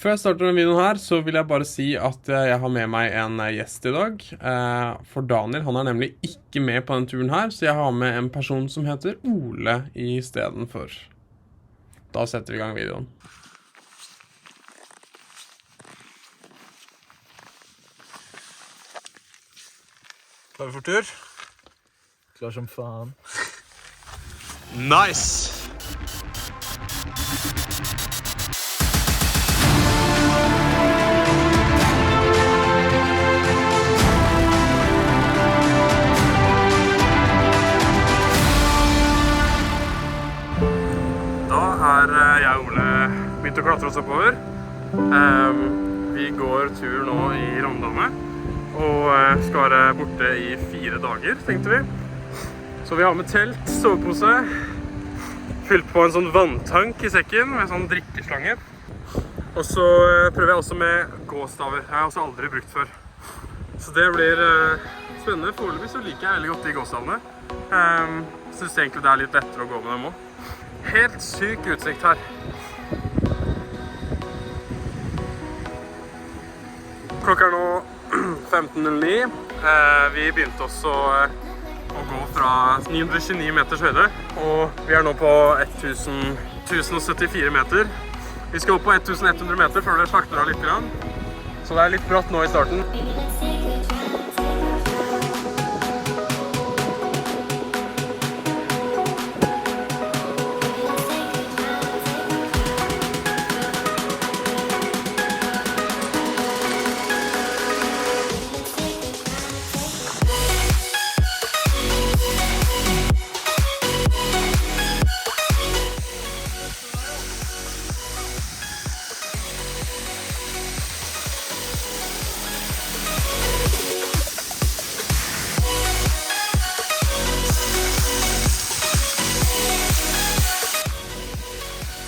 Før jeg starter denne videoen her, så vil jeg bare si at jeg har med meg en gjest i dag. For Daniel, han er nemlig ikke med på denne turen her, så jeg har med en person som heter Ole i stedet for. Da setter vi i gang videoen. Klar for tur? Klar som faen. Nice! Da er jeg og Ole begynt å klatre oss oppover. Vi går tur nå i Rondane, og skal være borte i 4 dager, tenkte vi. Så vi har med telt, sovepose, fylt på en sånn vanntank i sekken med sånn drikkeslange. Og så prøver jeg også med gåstaver. Jeg har også aldri brukt før. Så det blir spennende. Foreløpig så liker jeg veldig godt de gåstavene. Synes egentlig det er litt lettere å gå med dem også. Helt syk utsikt her. Klokka er nå 15:09. Vi begynte også å gå fra 929 meters høyde, og vi er nå på 1074 meter. Vi skal opp på 1100 meter før det slakter av litt grann. Så det er litt bratt nå i starten.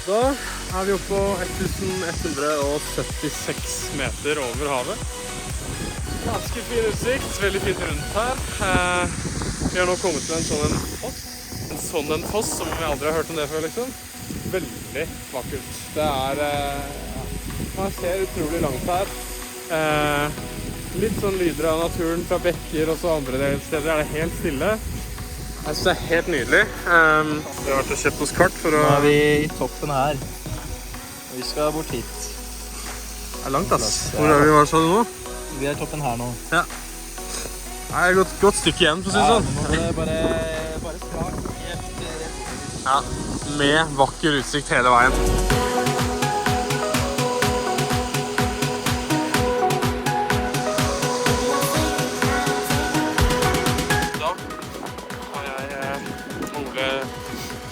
Da er vi oppe på 1176 meter over havet. Ganske fin utsikt, veldig fint rundt her. Vi har nå kommet til en foss som vi aldri har hørt om det før, liksom. Veldig vakkert. Det er, man ser utrolig langt her. Litt sånn lyder av naturen fra bekker, og så andre steder er det helt stille. Jeg synes det er helt nydelig. Vi har vært og kjøpt oss kart for å... Nå er vi i toppen her. Vi skal bort hit. Det er langt, ass. Hvor er vi, hva sa du nå? Vi er i toppen her nå. Ja. Det er et godt stykke igjen, for å si det sånn. Ja, nå må det bare strak. Ja, med vakker utsikt hele veien.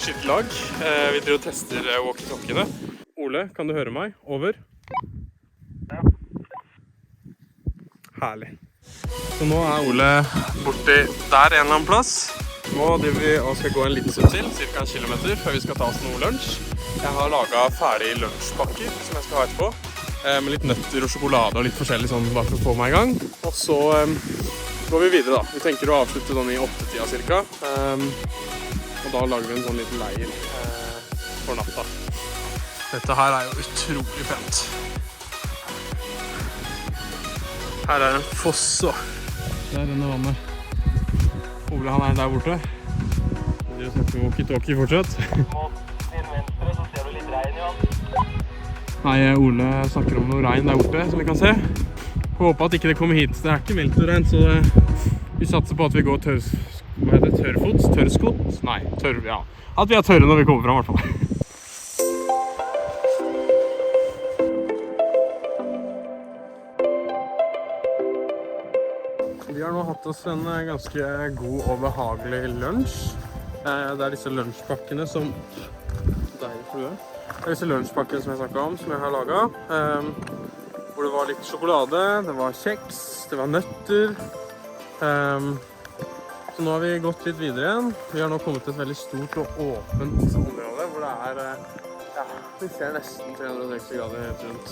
Skyttelag. Vi driver og tester walkie-talkiene. Ole, kan du høre meg? Over. Ja. Herlig. Så nå er Ole borti der en eller annen plass. Nå driver vi og skal gå en liten stund til, cirka 1 kilometer, før vi skal ta oss noe lunsj. Jeg har laget ferdig lunsjpakker som jeg skal ha etterpå, med litt nøtter og sjokolade og litt forskjellig sånn bare for å få meg i gang. Og så går vi videre da. Vi tenker å avslutte sånn i 8-tida cirka. Og da lager vi en sånn liten leir for natta. Dette her er jo utrolig pent. Her er en foss også. Der renner vannet. Ole, han er der borte. Vi snakker med walkie-talkie fortsatt. Mot din venstre så ser du litt regn, Johan. Nei, Ole snakker om noe regn der borte, som vi kan se. Håper at ikke det kommer hit. Det er ikke meldt noe regn, så vi satser på at vi går tørrfots? Tørrskott? Nei, ja. At vi er tørre når vi kommer fram, i hvert fall. Vi har nå hatt oss en ganske god og behagelig lunsj. Det er disse lunsjpakkene som... Deilig for det. Det er disse lunsjpakkene som jeg snakket om, som jeg har laget. Hvor det var litt sjokolade, det var kjeks, det var nøtter. Så nå har vi gått litt videre igjen. Vi har nå kommet til et veldig stort og åpent område, hvor det er, ja, vi ser nesten 360 grader helt rundt.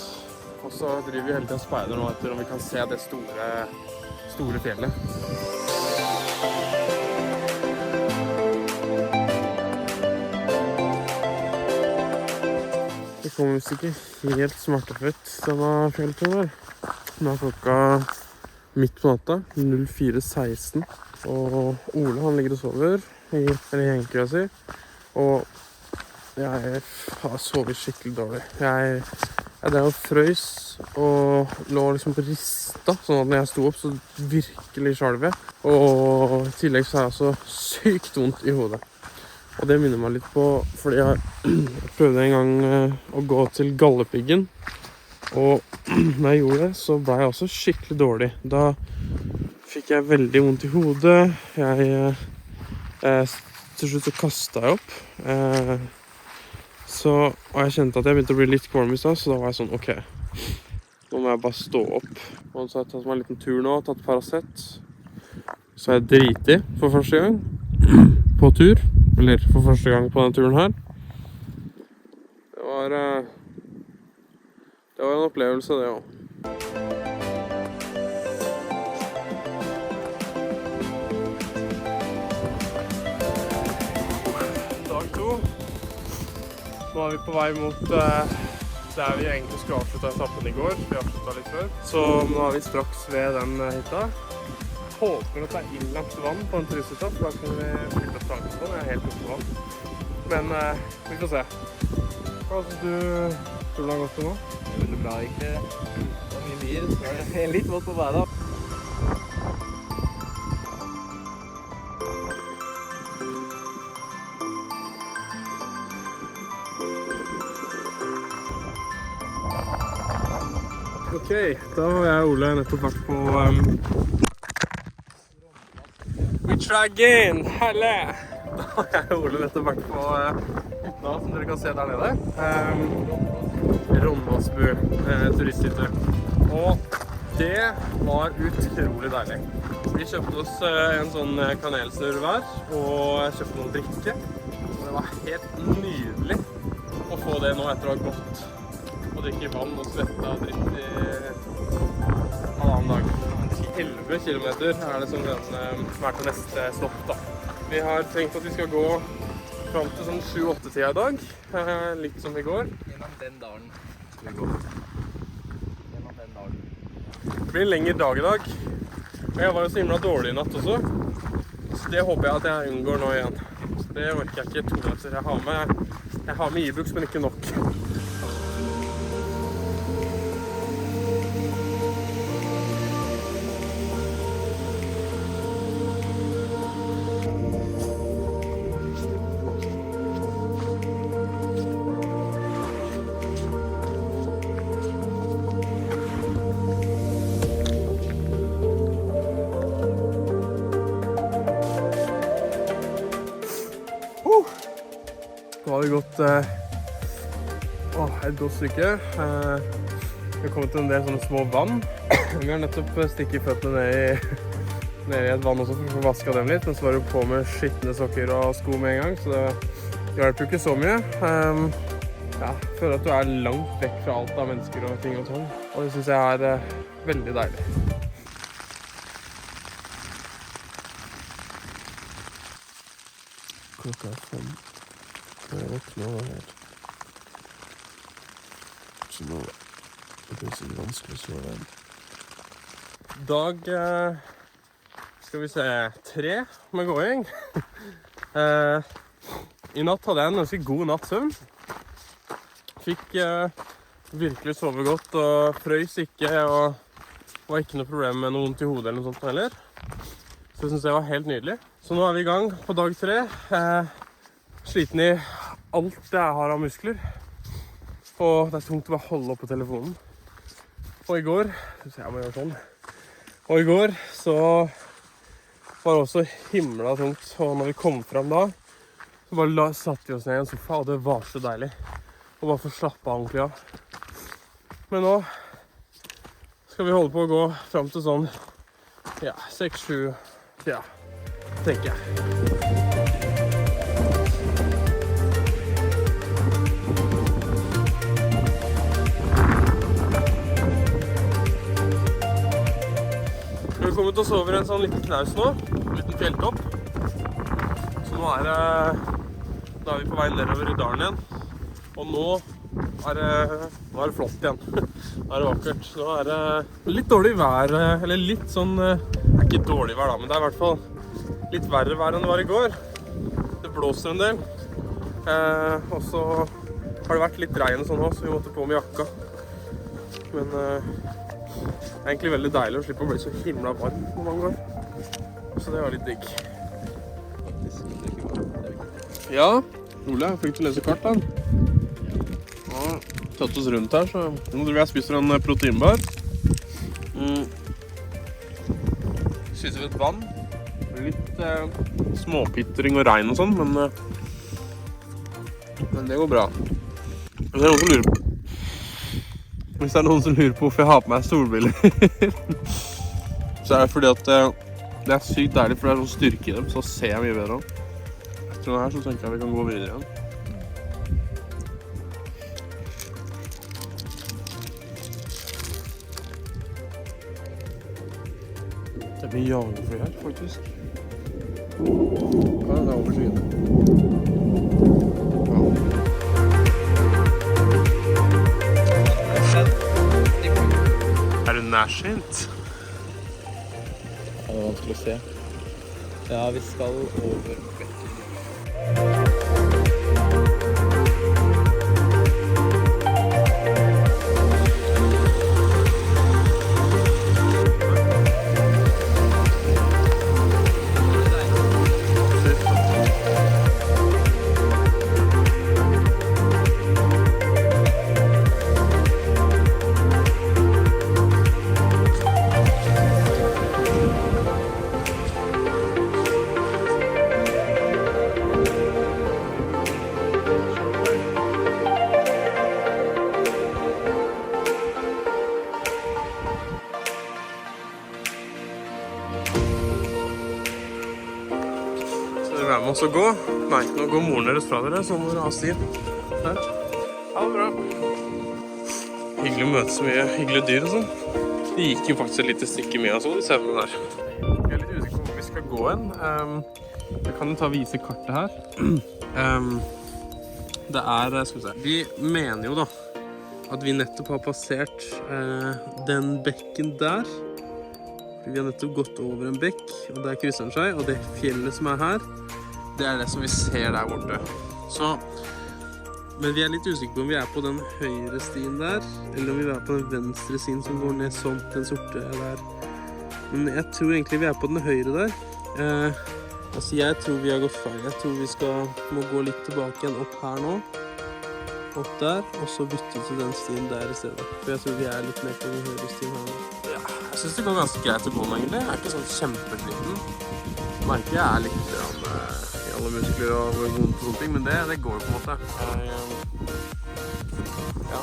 Og så driver vi hele tiden og speider nå etter om vi kan se det store fjellet. kommer visst ikke helt smertefritt denne fjellturen her. Nå er klokka midt på natta, 04:16. Og Ole han ligger og sover, eller hengekøy jeg si. Og jeg har sovet skikkelig dårlig. Jeg drev og frøys og lå liksom på rista, sånn at når jeg sto opp så virkelig sjalv jeg. Og i tillegg så har jeg så sykt vondt i hodet. Og det minner meg litt på, fordi jeg prøvde en gang å gå til Galdhøpiggen. Og når jeg gjorde det, så ble jeg også skikkelig dårlig. Da fikk jeg veldig vondt i hodet. Til slutt så kastet jeg opp. Og jeg kjente at jeg begynte å bli litt kvalm i stad, så da var jeg sånn, ok, nå må jeg bare stå opp. Og så har jeg tatt meg en liten tur nå, tatt Paracet. Så har jeg driti for første gang på tur, eller for første gang på denne turen her. Det var en opplevelse det også. Dag 2. Nå er vi på vei mot der vi egentlig skulle avslutte etappen i går. Vi avsluttet litt før. Så nå er vi straks ved den hytta. Håper at det er innlagt vann på en turisthytta, for da kan vi flytte opp tanken på den. Jeg er helt oppe vann. Men vi får se. Hva synes du tror det har gått til nå? Det er veldig bra, ikke? Det var mye myr, så jeg er litt vått på beina. Ok, da har jeg og Ole nettopp vært på We try again, helle! Da har jeg og Ole nettopp vært på hytta, som dere kan se der nede. Rondvassbu turisthytte. Og det var utrolig deilig. Vi kjøpte oss en sånn kanelsnurr hver, og jeg kjøpte noen drikke. Og det var helt nydelig å få det nå etter å ha gått og drikke vann og svette og dritt i halvannen dag. 11 kilometer er det som er til neste stopp da. Vi har tenkt at vi skal gå frem til sånn 7-8-tida i dag, litt som i går. Gjennom den dalen skal vi gå. Gjennom den dalen. Det blir en lengre dag i dag. Og jeg var jo så himla dårlig i natt også. Så det håper jeg at jeg unngår nå igjen. Så det orker jeg ikke 2 meter. Jeg har med Ibux, men ikke nok. Nå har vi gått et godt stykke. Vi har kommet til en del sånne små vann. Vi har nettopp stikket føttene ned i et vann også for å få vasket dem litt. Men så var det på med skittende sokker og sko med en gang, så det hjelper jo ikke så mye. Jeg føler at du er langt vekk fra alt av mennesker og ting og sånn. Og det synes jeg er veldig deilig. Klokka er 5. Jeg våkner her. Så nå er det sikkert vanskelig å sove igjen. Dag, skal vi se, 3 med gåing. I natt hadde jeg en ganske god nattsøvn. Fikk virkelig sove godt og frøys ikke, og var ikke noe problem med noe vondt i hodet eller noe sånt heller. Så det synes jeg var helt nydelig. Så nå er vi i gang på dag 3. Sliten i alt jeg har av muskler. Og det er tungt å bare holde opp på telefonen. Og i går, jeg må gjøre sånn. Og i går så var det også himla tungt. Og når vi kom frem da, så bare satt vi oss ned i en sofa, og det var så deilig. Og bare få slappe av ordentlig av. Men nå skal vi holde på å gå frem til sånn, 6-7, tenker jeg. Vi har kommet oss over en sånn liten knaus nå, en liten fjelltopp. Så nå er vi på vei nedover i dalen igjen. Og nå Nå er det flott igjen. Nå er det vakkert. Nå er det litt dårlig vær, eller litt sånn, det er ikke dårlig vær da, men det er i hvert fall litt verre vær enn det var i går. Det blåser en del. Og så har det vært litt regn og sånn også, så vi måtte på med jakka. Men det er egentlig veldig deilig å slippe å bli så himla varm når man går. Så det var litt digg. Ja, Ole, fikk du lese kart da? Ja, tatt oss rundt her, så nå tror jeg spiser en proteinbar. Spiser vi et vann. Litt småpittering og regn og sånn, men det går bra. Hvis det er noen som lurer på hvorfor jeg har på meg solbriller, så er det fordi at det er sykt deilig, for det er sånn styrke i dem, så ser jeg mye bedre. Etter det her så tenker jeg vi kan gå videre igjen. Det blir jagerfly her, faktisk. Ja, det er overskyende. Er du nærsynt? Det er vanskelig å se. Ja, vi skal over Bekken. Være med oss å gå? Nei, nå går moren deres fra dere, så må dere ha stiv. Her. Ha det bra. Hyggelig å møte så mye hyggelige dyr og sånn. De gikk jo faktisk et lite stykke med oss, de sauene der. Jeg er litt usikker på hvor vi skal gå hen. Jeg kan jo ta og vise kartet her. Det er, skal vi se, vi mener jo da at vi nettopp har passert den bekken der. Vi har nettopp gått over en bekk, og der krysser den seg, og det fjellet som er her, det er det som vi ser der borte. Så, men vi er litt usikre på om vi er på den høyre stien der, eller om vi er på den venstre stien som går ned sånn, den sorte der. Men jeg tror egentlig vi er på den høyre der. Altså jeg tror vi har gått feil. Jeg tror vi må gå litt tilbake igjen opp her nå. Opp der, og så bytte til den stien der i stedet. For jeg tror vi er litt mer på den høyre stien her nå. Ja, jeg synes det går ganske greit å gå nå egentlig. Jeg er ikke sånn kjempesliten. Merker jeg er litt i alle muskler og vondt og sånne ting, men det går jo på en måte. Ja.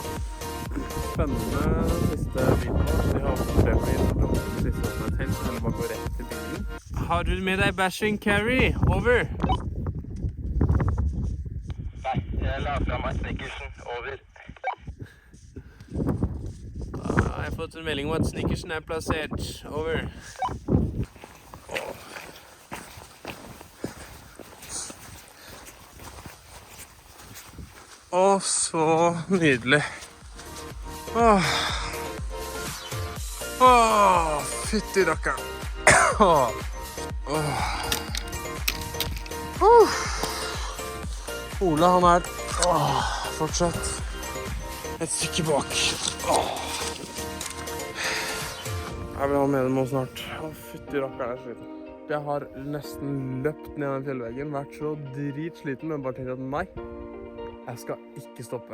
Spennende siste biten. Vi har også tre på Instagram. Det siste som er telt, eller bare gå rett til bilen. Har du med deg bashing carry? Over! Nei, jeg la fra meg snickersen. Over. Jeg har fått en melding om at snickersen er plassert. Over. Åh, så nydelig. Åh, fytti rakkeren. Ola, han er fortsatt et stykke bak. Jeg vil ha med dem også snart. Fytti rakkeren, jeg er sliten. Jeg har nesten løpt ned den fjellveggen, vært så dritsliten, men bare tenkt at nei, jeg skal ikke stoppe.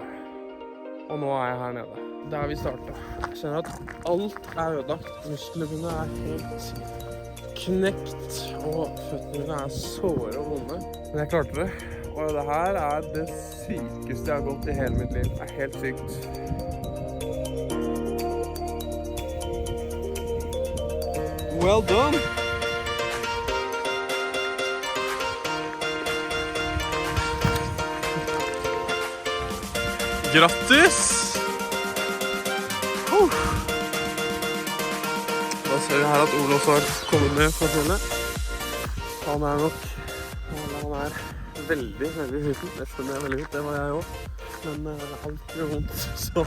Og nå er jeg her nede. Der vi startet. Jeg kjenner at alt er ødelagt. Musklene mine er helt knekt, og føttene mine er såre og vonde. Men jeg klarte det. Og det her er det sykeste jeg har gått i hele mitt liv. Det er helt sykt. Well done! Grattis! Da ser vi her at Ole også har kommet med fra fjellet. Han er veldig, veldig sliten. Det skjønner jeg veldig godt, det var jeg også. men alt gjør vondt, så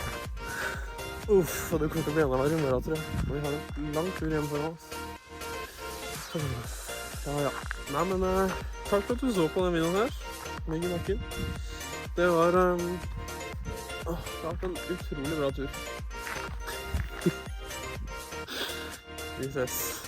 uff, og det kommer til å bli enda verre i morgen, tror jeg. Og vi har en lang tur hjem foran oss. Ja. Nei, men takk for at du så på den videoen her. Ligg i nakken. Det har vært en utrolig bra tur. Vi ses.